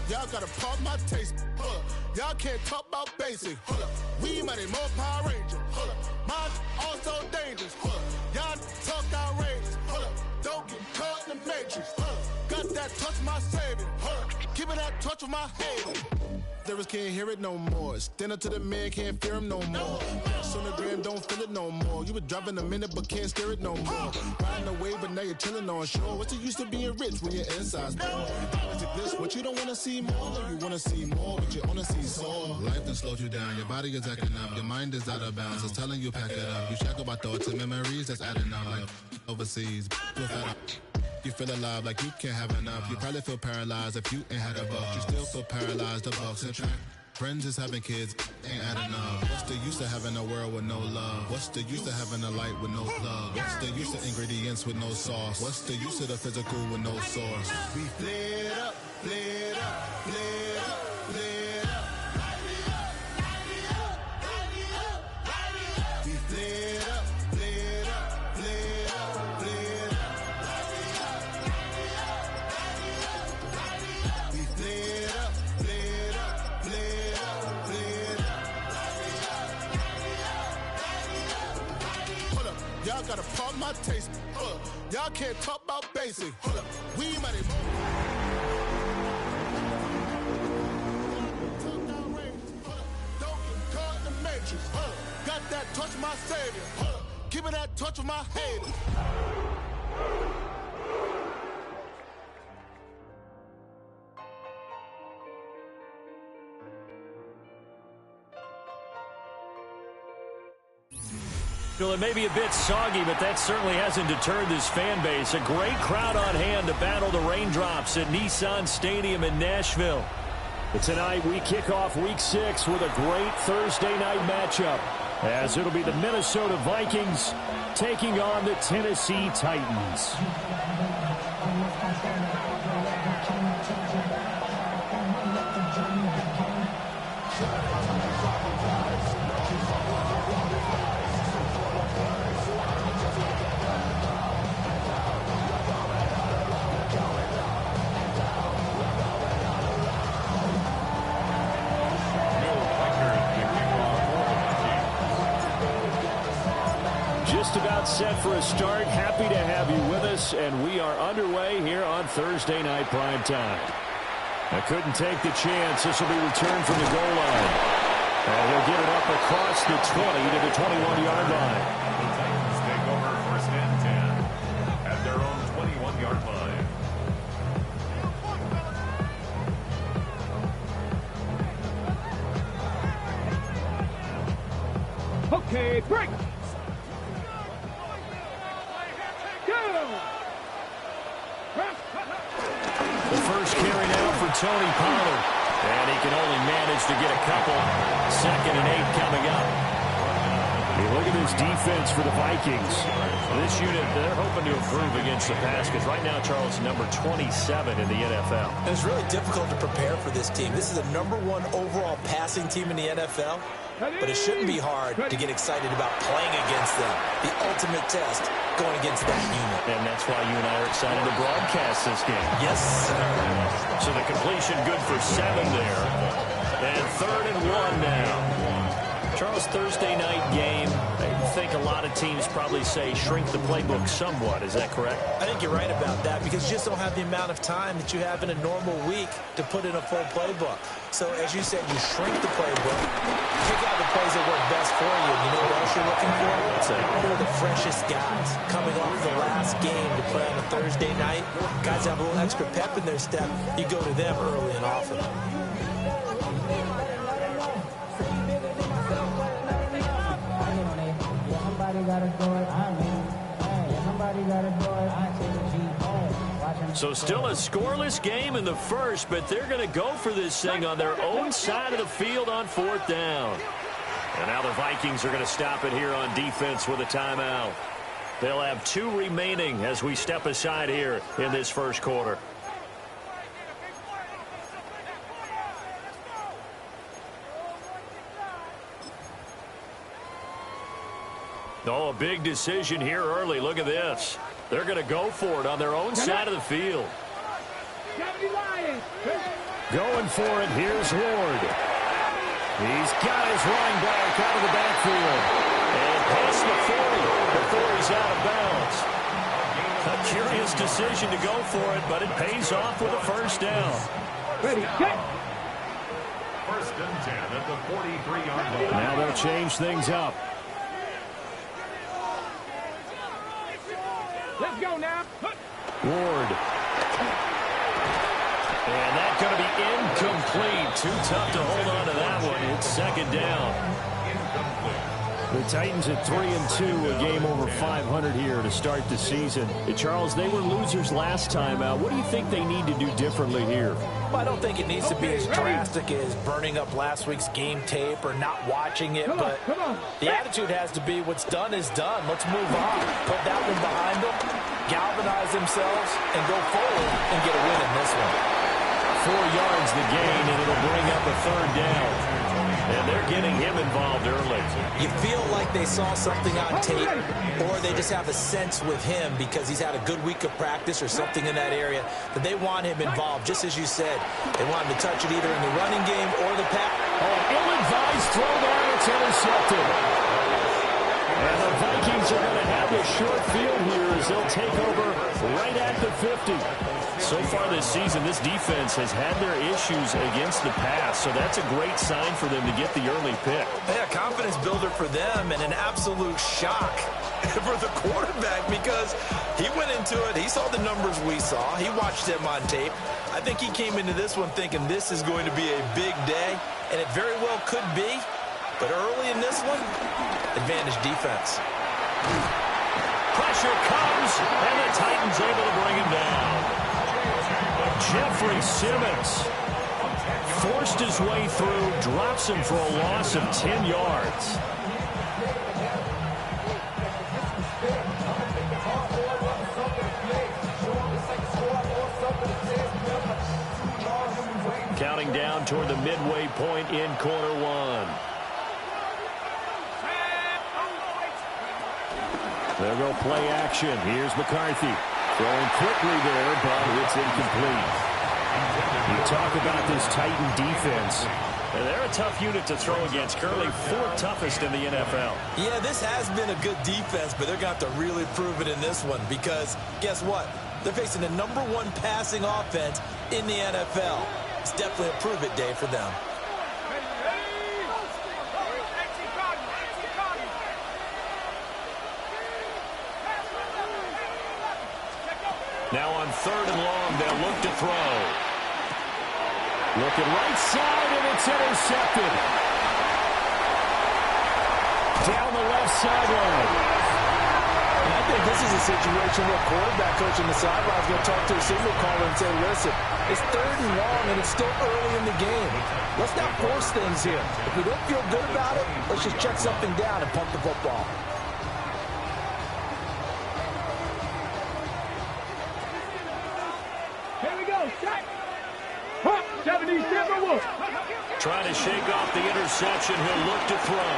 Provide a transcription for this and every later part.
Y'all gotta pump my taste. Y'all can't talk about basic. We might need more Power Ranger. Mine also dangerous. Y'all talk outrageous. Don't get caught in the matrix. Got that touch my savior. Keeping that touch with my haters. Lyrics can't hear it no more. Stand up to the man, can't fear him no more. Sonogram don't feel it no more. You were driving a minute but can't steer it no more. Riding away but now you're chilling on shore. What's the use of being rich when your inside's poor? This, what you don't want to see more. No, you want to see more, but you only see sore. Life done slowed you down. Your body is acting up. Your mind is out of bounds. It's telling you pack it up. You shackle by thoughts and memories that's adding up. Like overseas, you feel alive like you can't have enough. You probably feel paralyzed if you ain't had a buck. You still feel paralyzed, the bucks and track. Friends is having kids, ain't adding up. What's the use of having a world with no love? What's the use of having a light with no plug? What's the use of ingredients with no sauce? What's the use of the physical with no source? We flared up, flared up, flared up, flared up. We flared up, flared up, flared up, flared up. We flared up, flared up, flared up, flared up. Hold up, y'all gotta pump my taste. Y'all can't talk about basic. We might as well. Don't get caught in the matrix. Got that touch my savior. Keeping that touch with my haters. Well, it may be a bit soggy, but that certainly hasn't deterred this fan base. A great crowd on hand to battle the raindrops at Nissan Stadium in Nashville. But tonight we kick off Week 6 with a great Thursday night matchup, as it'll be the Minnesota Vikings taking on the Tennessee Titans. Just about set for a start. Happy to have you with us, and we are underway here on Thursday Night Prime Time. I couldn't take the chance. This will be returned from the goal line. And he'll get it up across the 20 to the 21-yard line. The Titans take over first and 10 at their own 21-yard line. Okay, break! The first carry now for Tony Pollard. And he can only manage to get a couple. 2nd and 8 coming up. Hey, look at this defense for the Vikings. This unit, they're hoping to improve against the pass because right now, Charles, number 27 in the NFL. And it's really difficult to prepare for this team. This is the #1 overall passing team in the NFL. But it shouldn't be hard to get excited about playing against them. The ultimate test going against that unit. And that's why you and I are excited to broadcast this game. Yes, sir. So the completion good for 7 there. And 3rd and 1 now. Charles, Thursday night game. I think a lot of teams probably say shrink the playbook somewhat. Is that correct? I think you're right about that because you just don't have the amount of time that you have in a normal week to put in a full playbook. So as you said, you shrink the playbook, pick out the plays that work best for you. You know what else you're looking for? What's that? Who are the freshest guys coming off the last game to play on a Thursday night? Guys have a little extra pep in their step. You go to them early and often. So still a scoreless game in the first, but they're going to go for this thing on their own side of the field on 4th down. And now the Vikings are going to stop it here on defense with a timeout. They'll have 2 remaining as we step aside here in this first quarter. Oh, a big decision here early. Look at this. They're going to go for it on their own side of the field. Going for it. Here's Ward. He's got his running back out of the backfield. And past the 40 before he's out of bounds. A curious decision to go for it, but it pays off with a first down. Ready, get. First and 10 at the 43-yard line. Now they'll change things up. Let's go now. Ward. And that's going to be incomplete. Too tough to hold on to that one. It's second down. The Titans at 3-2, a game over 500 here to start the season. Hey, Charles, they were losers last time out. What do you think they need to do differently here? Well, I don't think it needs to be as drastic as burning up last week's game tape or not watching it, but the attitude has to be what's done is done. Let's move on. Put that one behind them, galvanize themselves, and go forward and get a win in this one. 4 yards the gain, and it'll bring up a third down. And they're getting him involved early. You feel like they saw something on tape, or they just have a sense with him because he's had a good week of practice or something in that area that they want him involved, just as you said. They want him to touch it either in the running game or the pass. Oh, an ill-advised throw down. It's intercepted. And the Vikings are going to have a short field here as they'll take over right at the 50. So far this season, this defense has had their issues against the pass, so that's a great sign for them to get the early pick. Yeah, confidence builder for them and an absolute shock for the quarterback because he went into it. He saw the numbers we saw. He watched them on tape. I think he came into this one thinking this is going to be a big day, and it very well could be. But early in this one, advantage defense. Pressure comes, and the Titans able to bring him down. Jeffrey Simmons forced his way through, drops him for a loss of 10 yards. Counting down toward the midway point in quarter one. They'll go play action. Here's McCarthy. Throwing quickly there, but it's incomplete. You talk about this Titan defense. And they're a tough unit to throw against. Currently 4th toughest in the NFL. Yeah, this has been a good defense, but they're going to have to really prove it in this one because guess what? They're facing the #1 passing offense in the NFL. It's definitely a prove-it day for them. Now on 3rd and long, they'll look to throw. Looking right side, and it's intercepted. Down the left sideline. And I think this is a situation where quarterback coach on the sideline is going to talk to a signal caller and say, listen, it's 3rd and long, and it's still early in the game. Let's not force things here. If we don't feel good about it, let's just check something down and pump the football. Trying to shake off the interception. He'll look to throw.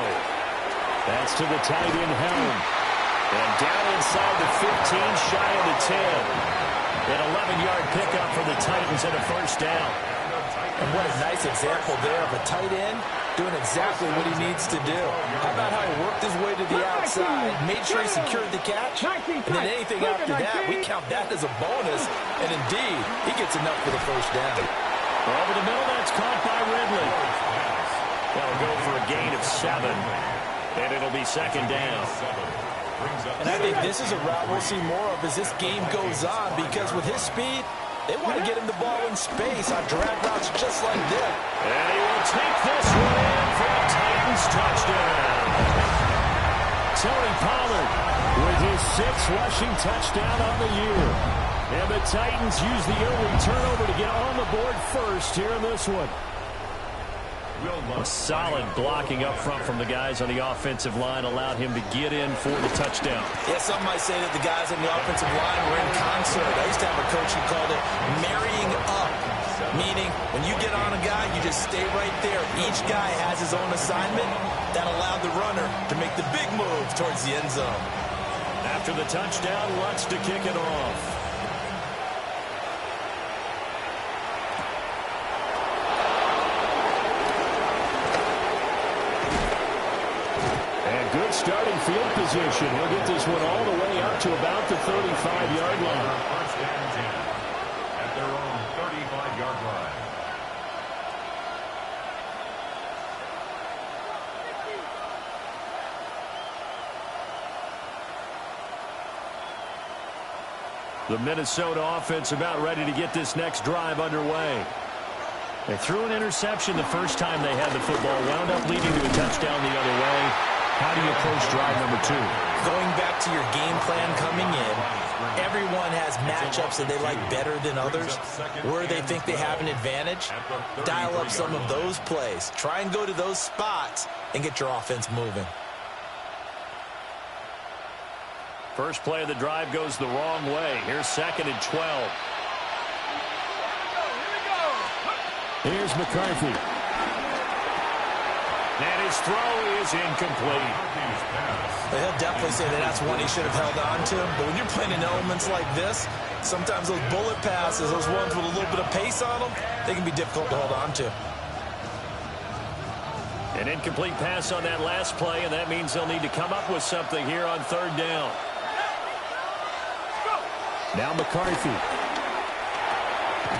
That's to the tight end, Helm. And down inside the 15, shy of the 10. An 11-yard pickup for the Titans and a first down. And what a nice example there of a tight end doing exactly what he needs to do. How about how he worked his way to the outside, made sure he secured the catch, and then anything after that, we count that as a bonus. And indeed, he gets enough for the first down. Over the middle, that's caught by Ridley. They'll go for a gain of 7, and it'll be second down. And I think this is a route we'll see more of as this game goes on because with his speed, they want to get him the ball in space on drag routes just like this. And he will take this one in for a Titans touchdown. Tony Pollard with his 6th rushing touchdown on the year. And the Titans use the early turnover to get on the board first here in this one. A solid blocking up front from the guys on the offensive line allowed him to get in for the touchdown. Yeah, some might say that the guys on the offensive line were in concert. I used to have a coach who called it marrying up. Meaning, when you get on a guy, you just stay right there. Each guy has his own assignment. That allowed the runner to make the big move towards the end zone. After the touchdown, Lutz to kick it off. And good starting field position. He'll get this one all the way up to about the 35-yard line. First and 10 at their own 35-yard line. The Minnesota offense about ready to get this next drive underway. They threw an interception the first time they had the football, wound up leading to a touchdown the other way. How do you approach drive number 2? Going back to your game plan coming in, everyone has matchups that they like better than others. Where they think they have an advantage, dial up some of those plays. Try and go to those spots and get your offense moving. First play of the drive goes the wrong way. Here's 2nd and 12. Here's McCarthy. And his throw is incomplete. He'll definitely say that that's one he should have held on to. But when you're playing in elements like this, sometimes those bullet passes, those ones with a little bit of pace on them, they can be difficult to hold on to. An incomplete pass on that last play, and that means they'll need to come up with something here on 3rd down. Now McCarthy.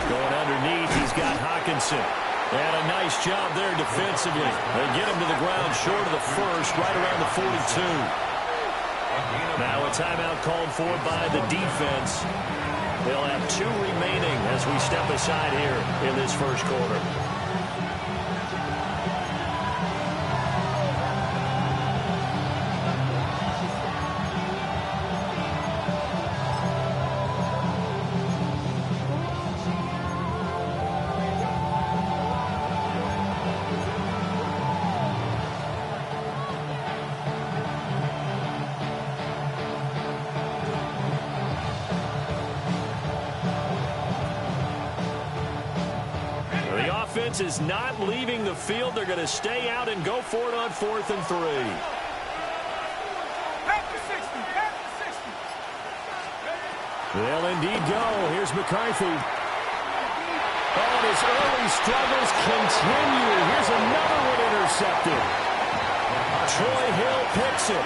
Going underneath, he's got Hawkinson. And a nice job there defensively. They get him to the ground short of the first, right around the 42. Now a timeout called for by the defense. They'll have 2 remaining as we step aside here in this first quarter. Is not leaving the field. They're going to stay out and go for it on 4th and 3. They'll indeed go. Here's McCarthy. Oh, and his early struggles continue. Here's another one intercepted. Troy Hill picks it.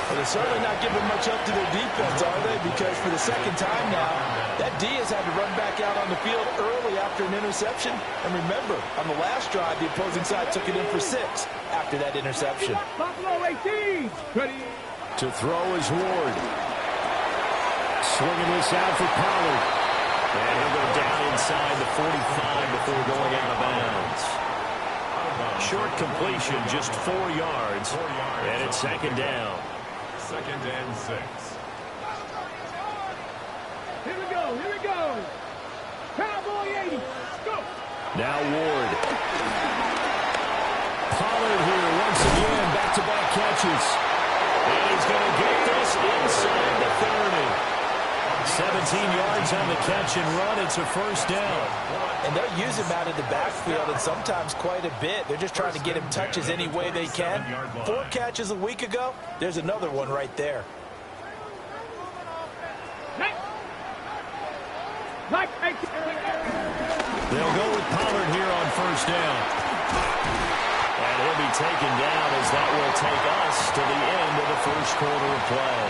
Well, they're certainly not giving much up to their defense, are they? Because for the 2nd time now, that D has had to run back out on the field early after an interception. And remember, on the last drive, the opposing side took it in for 6 after that interception. To throw is Ward. Swinging this out for Pollard. And he'll go down inside the 45 before going out of bounds. Short completion, just 4 yards. And it's 2nd down. 2nd and 6. Here we go. Cowboy 80. Go. Now Ward. Pollard here once again, back-to-back catches. And he's going to get this inside the 30. 17 yards on the catch and run. It's a 1st down. And they'll use him out of the backfield, and sometimes quite a bit. They're just trying to get him touches any way they can. 4 catches a week ago. There's another one right there. They'll go with Pollard here on 1st down. And he'll be taken down as that will take us to the end of the first quarter of play.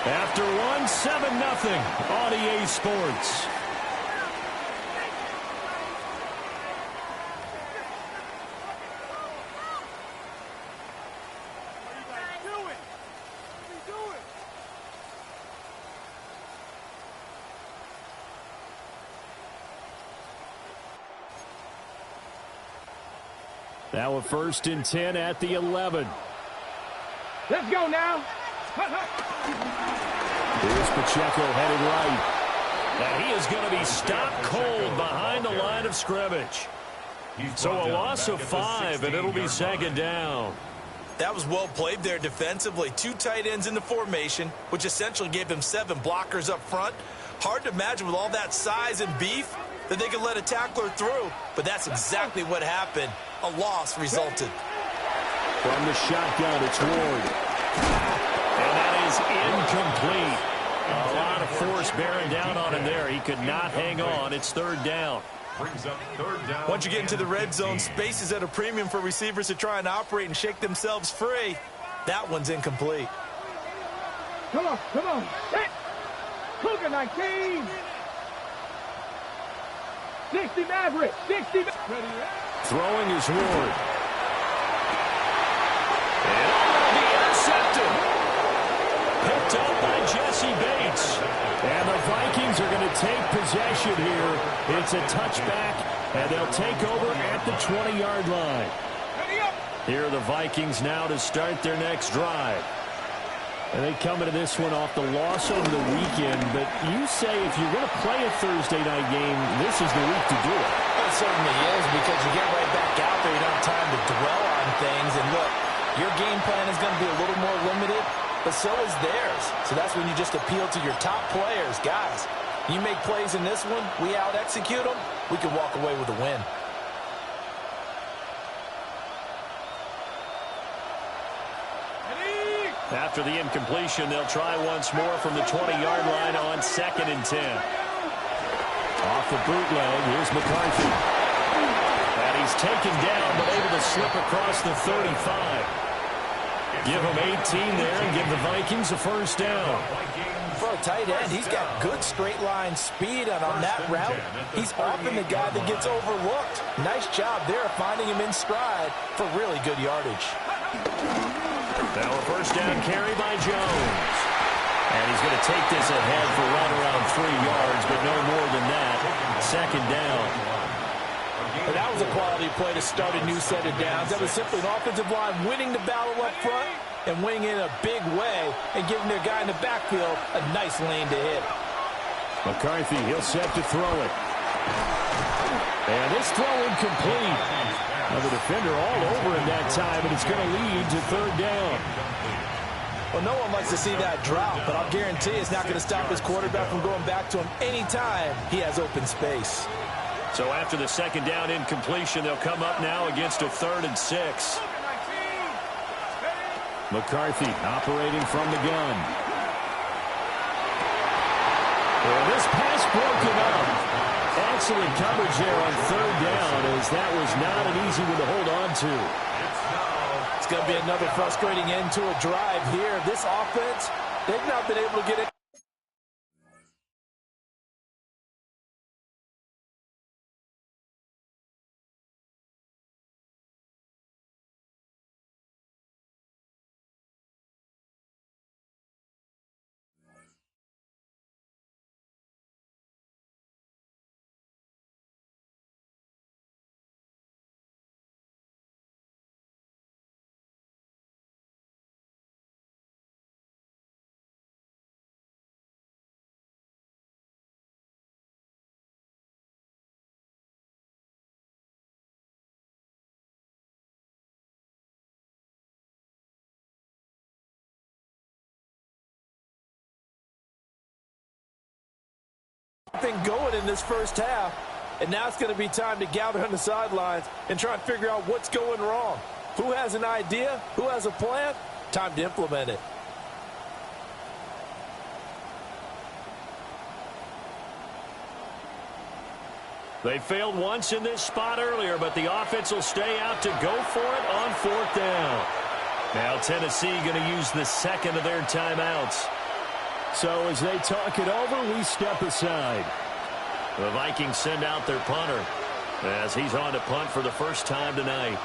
After 1-7-0 on EA Sports. Now a 1st and 10 at the 11. Let's go now. Here's Pacheco headed right. And he is going to be stopped cold behind the line of scrimmage. So a loss of 5, and it'll be 2nd down. That was well played there defensively. 2 tight ends in the formation, which essentially gave them 7 blockers up front. Hard to imagine with all that size and beef, that they could let a tackler through, but that's exactly what happened. A loss resulted. From the shotgun, it's Ward. And that is incomplete. A lot of force bearing down on him there. He could not hang on. It's third down. Brings up third down. Once you get into the red zone, space is at a premium for receivers to try and operate and shake themselves free. That one's incomplete. Come on, come on. Hit. Cougar 19. 60 Maverick. 60 Maverick. Throwing is Ward. And it'll be intercepted. Picked up by Jesse Bates. And the Vikings are going to take possession here. It's a touchback, and they'll take over at the 20-yard line. Here are the Vikings now to start their next drive. And they come into this one off the loss over the weekend, but you say if you're going to play a Thursday night game, this is the week to do it. It certainly is, because you get right back out there. You don't have time to dwell on things. And look, your game plan is going to be a little more limited, but so is theirs. So that's when you just appeal to your top players. Guys, you make plays in this one, we out-execute them, we can walk away with a win. After the incompletion, they'll try once more from the 20-yard line on 2nd and 10. Off the bootleg, here's McCarthy. And he's taken down, but able to slip across the 35. Give him 18 there and give the Vikings a first down. For a tight end, he's got good straight line speed, and on that route, he's often the guy that gets overlooked. Nice job there finding him in stride for really good yardage. Now a first down carry by Jones. And he's going to take this ahead for right around 3 yards, but no more than that. 2nd down. And that was a quality play to start a new set of downs. That was simply an offensive line winning the battle up front and winning in a big way and giving their guy in the backfield a nice lane to hit. McCarthy, he'll set to throw it. And this throw incomplete. Now the defender all over him that time, and it's going to lead to 3rd down. Well, no one likes to see that drop, but I'll guarantee it's not going to stop his quarterback from going back to him anytime he has open space. So after the 2nd down incompletion, they'll come up now against a 3rd and 6. McCarthy operating from the gun. And this pass broken up. Excellent coverage there on 3rd down, as that was not an easy one to hold on to. It's going to be another frustrating end to a drive here. This offense, they've not been able to get it. Thing going in this first half, and now it's going to be time to gather on the sidelines and try and figure out what's going wrong. Who has an idea? Who has a plan? Time to implement it. They failed once in this spot earlier, but the offense will stay out to go for it on 4th down. Now Tennessee going to use the 2nd of their timeouts. So as they talk it over, we step aside. The Vikings send out their punter as he's on to punt for the first time tonight.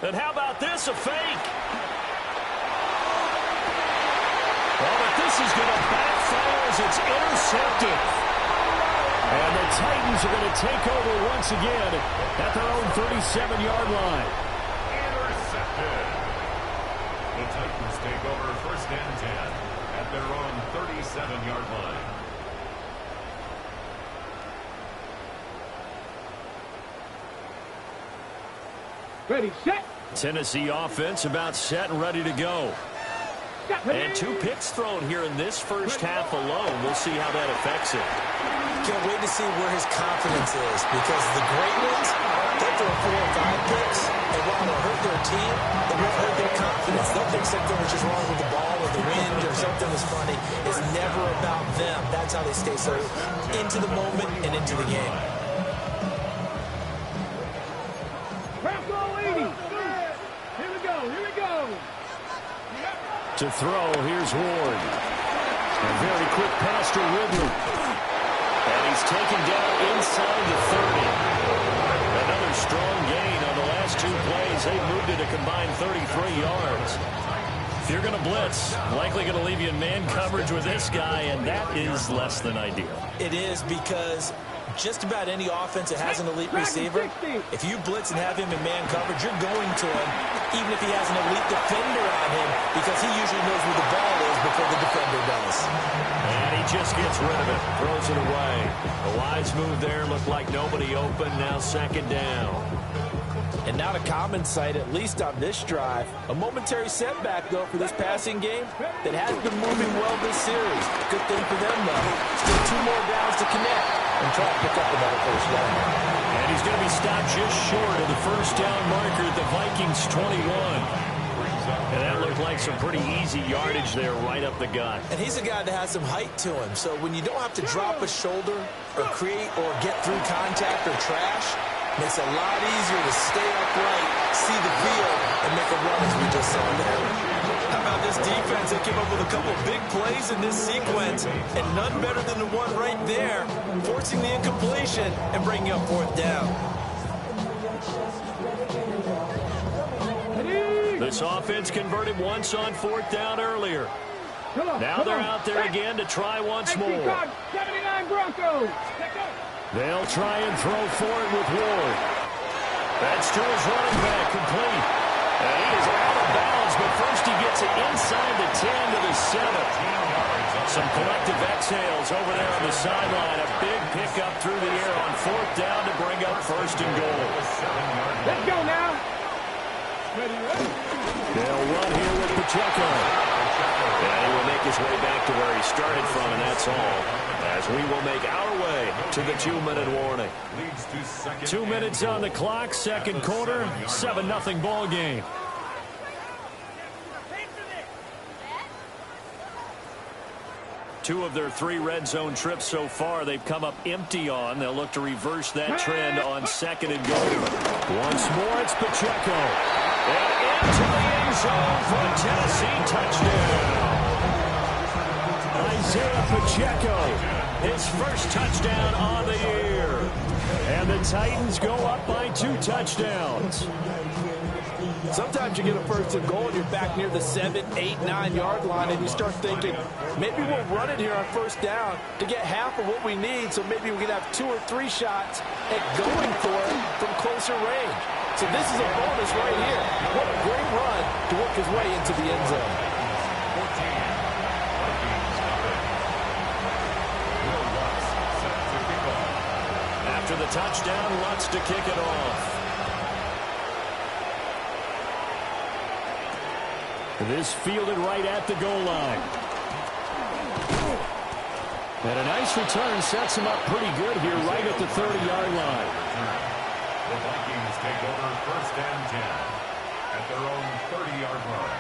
And how about this, a fake? Oh, but this is going to backfire as it's intercepted. And the Titans are going to take over once again at their own 37-yard line. The Titans take over 1st and 10 at their own 37-yard line. Ready, set. Tennessee offense about set and ready to go. And 2 picks thrown here in this first half alone. We'll see how that affects it. Can't wait to see where his confidence is, because the great ones, they'll throw 4 or 5 picks, and while they'll hurt their team, they won't hurt their confidence. They'll think something was just wrong with the ball or the wind or something was funny. It's never about them. That's how they stay so into the moment and into the game. Here we go. To throw, here's Ward. A very quick pass to Ridley. And he's taken down inside the 30. Another strong gain on the last 2 plays. They've moved it a combined 33 yards. If you're going to blitz, likely going to leave you in man coverage with this guy, and that is less than ideal. It is, because just about any offense that has an elite receiver, if you blitz and have him in man coverage, you're going to him, even if he has an elite defender on him, because he usually knows where the ball is before the defender does. And he just gets rid of it, throws it away. A wise move there, looked like nobody open, now 2nd down. And not a common sight, at least on this drive. A momentary setback, though, for this passing game that has been moving well this series. Good thing for them, though. Still 2 more downs to connect and try to pick up another first down. And he's going to be stopped just short of the first down marker at the Vikings 21. And that looked like some pretty easy yardage there right up the gut. And he's a guy that has some height to him. So when you don't have to drop a shoulder or create or get through contact or trash, makes it a lot easier to stay upright, see the field, and make a run as we just saw there. How about this defense? They came up with a couple of big plays in this sequence, and none better than the one right there, forcing the incompletion and bringing up 4th down. This offense converted once on 4th down earlier. Now they're out there again to try once more. 79 Broncos. They'll try and throw for it with Ward. That's to his running back, complete. And he is out of bounds, but first he gets it inside the 10 to the 7. Some collective exhales over there on the sideline. A big pickup through the air on 4th down to bring up 1st and goal. Let's go now. They'll run here with Pacheco. And he will make his way back to where he started from, and that's all. As we will make our way to the 2-minute warning. 2 minutes on the clock, 2nd quarter, 7-0 ball game. Two of their 3 red zone trips so far, they've come up empty on. They'll look to reverse that trend on 2nd and goal. Once more, it's Pacheco. And into the end zone for a Tennessee touchdown. Isaiah Pacheco, his first touchdown on the year. And the Titans go up by 2 touchdowns. Sometimes you get a 1st and goal and you're back near the 7, 8, 9-yard line, and you start thinking, maybe we'll run it here on 1st down to get half of what we need, so maybe we can have 2 or 3 shots at going for it from closer range. So this is a bonus right here. What a great run to work his way into the end zone. After the touchdown, Lutz to kick it off. This fielded right at the goal line. And a nice return sets him up pretty good here right at the 30-yard line. The Vikings take over 1st and 10 at their own 30-yard line.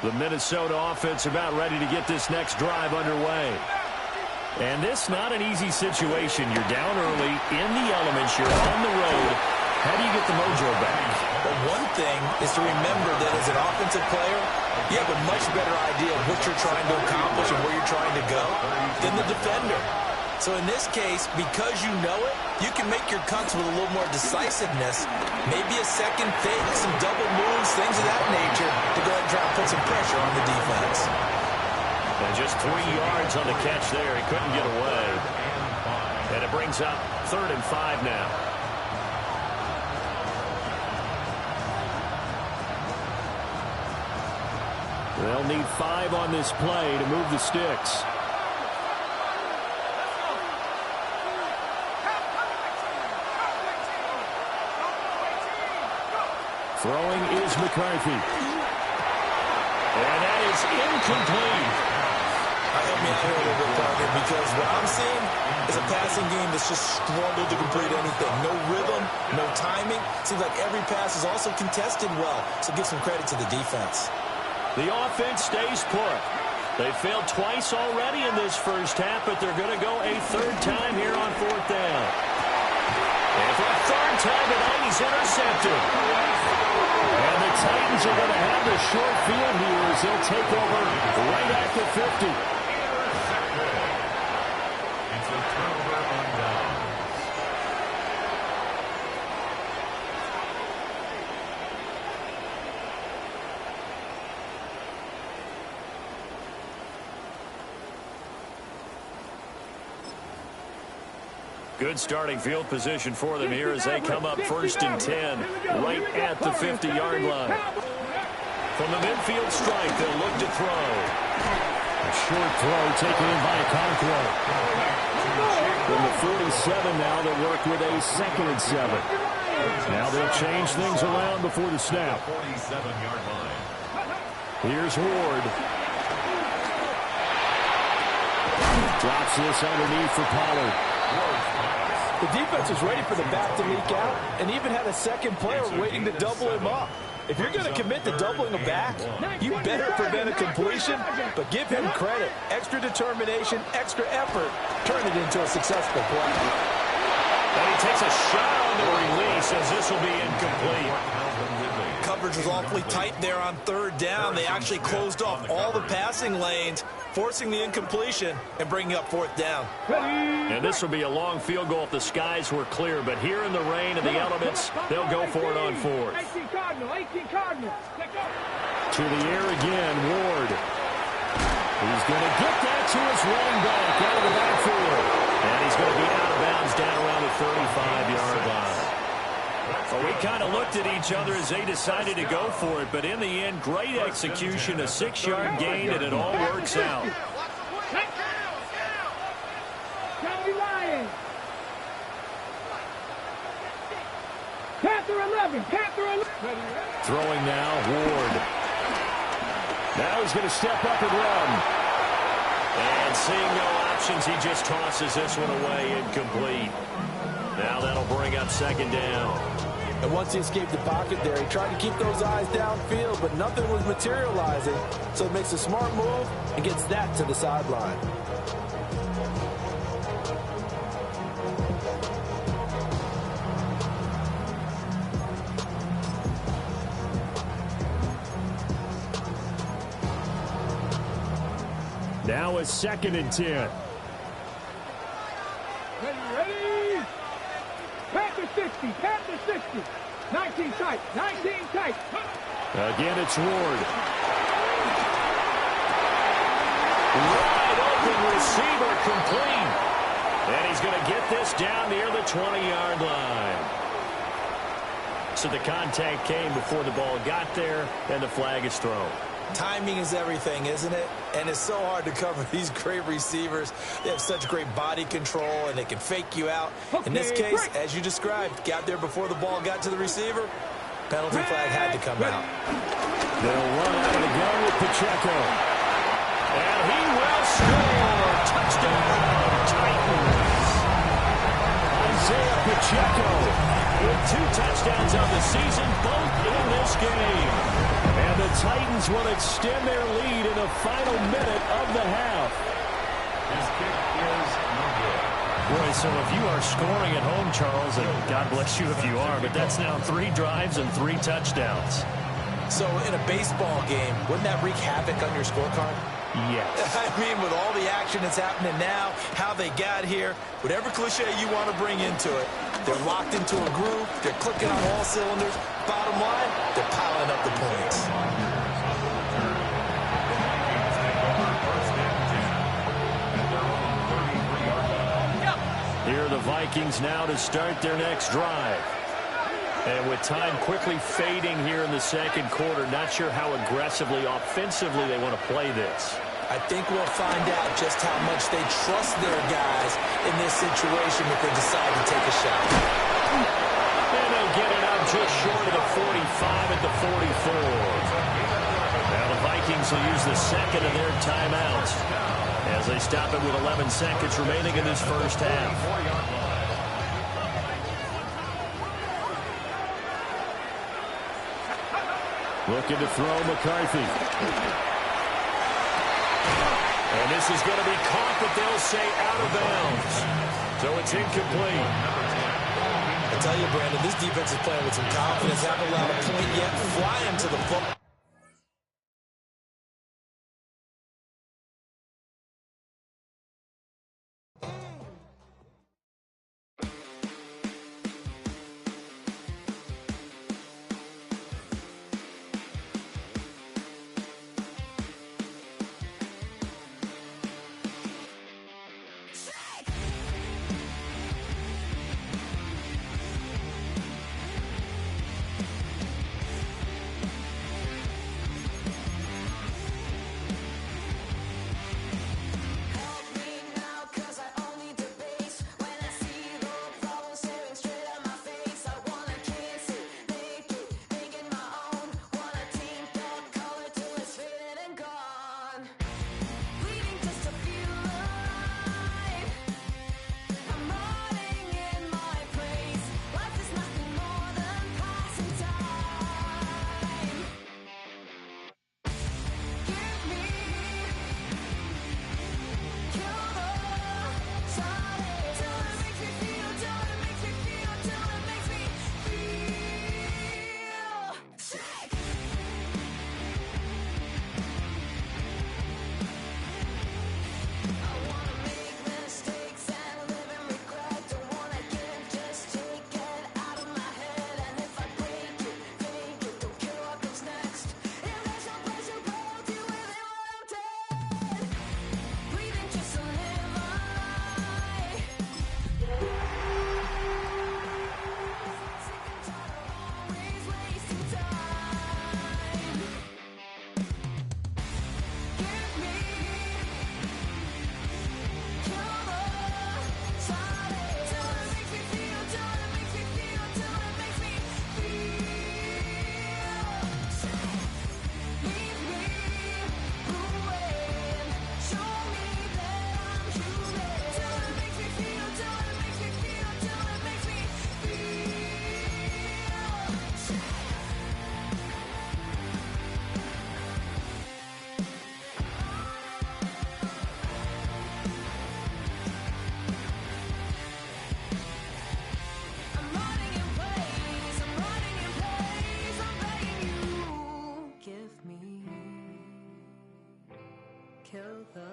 The Minnesota offense about ready to get this next drive underway. And this not an easy situation. You're down early, in the elements, you're on the road. How do you get the mojo back? Well, one thing is to remember that as an offensive player, you have a much better idea of what you're trying to accomplish and where you're trying to go than the defender. So in this case, because you know it, you can make your cuts with a little more decisiveness, maybe a second fake, some double moves, things of that nature, to go ahead and try and put some pressure on the defense. And just 3 yards on the catch there. He couldn't get away. And it brings up 3rd and 5 now. They'll need 5 on this play to move the sticks. Throwing is McCarthy. And that is incomplete. Help me out here a little bit, partner, because what I'm seeing is a passing game that's just struggled to complete anything. No rhythm, no timing. Seems like every pass is also contested well, so give some credit to the defense. The offense stays put. They failed twice already in this first half, but they're going to go a third time here on fourth down. And for a third time tonight, he's intercepted. And the Titans are going to have the short field here as they'll take over right at the 50. It's a turnover on downs. Good starting field position for them here as they come up first and 10 right at the 50-yard line. From the midfield strike, they'll look to throw. A short throw taken in by Conquo. From the 47 now, they'll work with a 2nd and 7. Now they'll change things around before the snap. 47-yard line. Here's Ward. Drops this underneath for Pollard. The defense was ready for the back to leak out and even had a second player waiting to double him up. If you're going to commit to doubling a back, you better prevent a completion, but give him credit. Extra determination, extra effort, turn it into a successful play. And he takes a shot on the release as this will be incomplete. Coverage was awfully tight there on third down. They actually closed off all the passing lanes, forcing the incompletion and bringing up fourth down. And this will be a long field goal if the skies were clear, but here in the rain and the elements, they'll go for it on fourth. 18 Cardinal. To the air again, Ward. He's going to get that to his running back out of the backfield. And he's going to be out of bounds down around the 35-yard line. Well, we kind of looked at each other as they decided to go for it, but in the end, great execution, a 6-yard gain, and it all works out. Panther 11. Throwing now, Ward. Now he's going to step up and run. And seeing no options, he just tosses this one away, incomplete. Now that'll bring up 2nd down. And once he escaped the pocket there, he tried to keep those eyes downfield, but nothing was materializing. So he makes a smart move and gets that to the sideline. Now a 2nd and 10. Ready. Panther 60. 19 tight. Again, it's Ward. Wide open receiver complete. And he's going to get this down near the 20-yard line. So the contact came before the ball got there, and the flag is thrown. Timing is everything, isn't it? And it's so hard to cover these great receivers. They have such great body control, and they can fake you out. In this case, as you described, got there before the ball got to the receiver. Penalty flag had to come out. They'll run out of the gun with Pacheco. And he will score. Touchdown, Titans. Isaiah Pacheco with 2 touchdowns on the season, both in this game. And the Titans will extend their lead in the final minute of the half. His kick is no good. Boy, so if you are scoring at home, Charles, and God bless you if you are, but that's now 3 drives and 3 touchdowns. So in a baseball game, wouldn't that wreak havoc on your scorecard? Yes. I mean, with all the action that's happening now, how they got here, whatever cliche you want to bring into it, they're locked into a groove, they're clicking on all cylinders. Bottom line, they're piling up the points. Here are the Vikings now to start their next drive. And with time quickly fading here in the second quarter, not sure how aggressively, offensively they want to play this. I think we'll find out just how much they trust their guys in this situation if they decide to take a shot. And they'll get it up just short of the 45 at the 44. Now the Vikings will use the second of their timeouts as they stop it with 11 seconds remaining in this first half. Looking to throw McCarthy. And this is going to be caught, but they'll say out of bounds. So it's incomplete. I tell you, Brandon, this defense is playing with some confidence. Haven't allowed a point yet. Flying to the football. Kill the